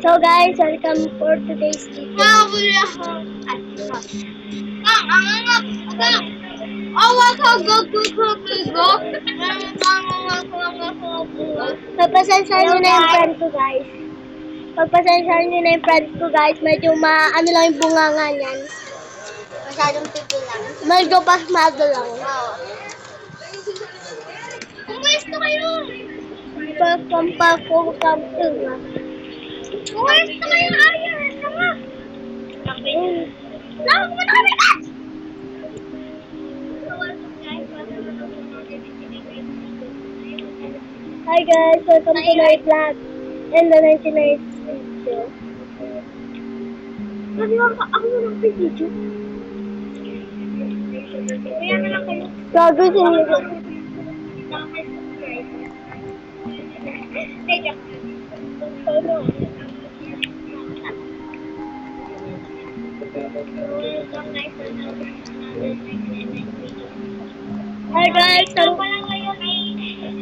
So guys, welcome for today's video. Pagpasensyahan nyo na yung friend ko guys. Pagpasensyahan nyo na yung friend ko guys. Medyo ano lang yung bunganga niyan. Masyadong pipi lang. Medyo pasmado lang. Oo. Umayos na kayo! Pampako camping nga. Umayos na kayo! Ayos! Tama! Lawag mo na kami ka! Hi guys, welcome to my vlog. And the 99th video. Sabihan ka, ako na lang video. Kaya na lang kayo. Gago si Nilo. Hi guys, So, pala ngayon ay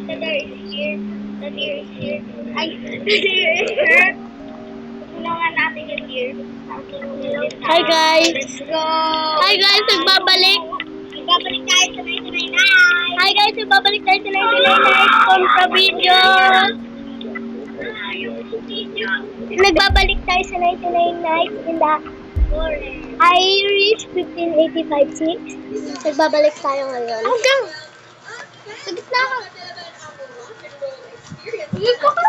the deer is here. The deer is here. Ay, the deer is here. Tulungan natin yung deer. Hi guys. Let's go! Hi guys, nagbabalik. Nagbabalik tayo sa 99. Hi guys, nagbabalik tayo sa 99 nights kontra video. Nagbabalik tayo sa 99 nights in the Irish 1585-6. Nagbabalik tayo ngayon. Hanggang! Sa gitna ka! Hindi ko ka!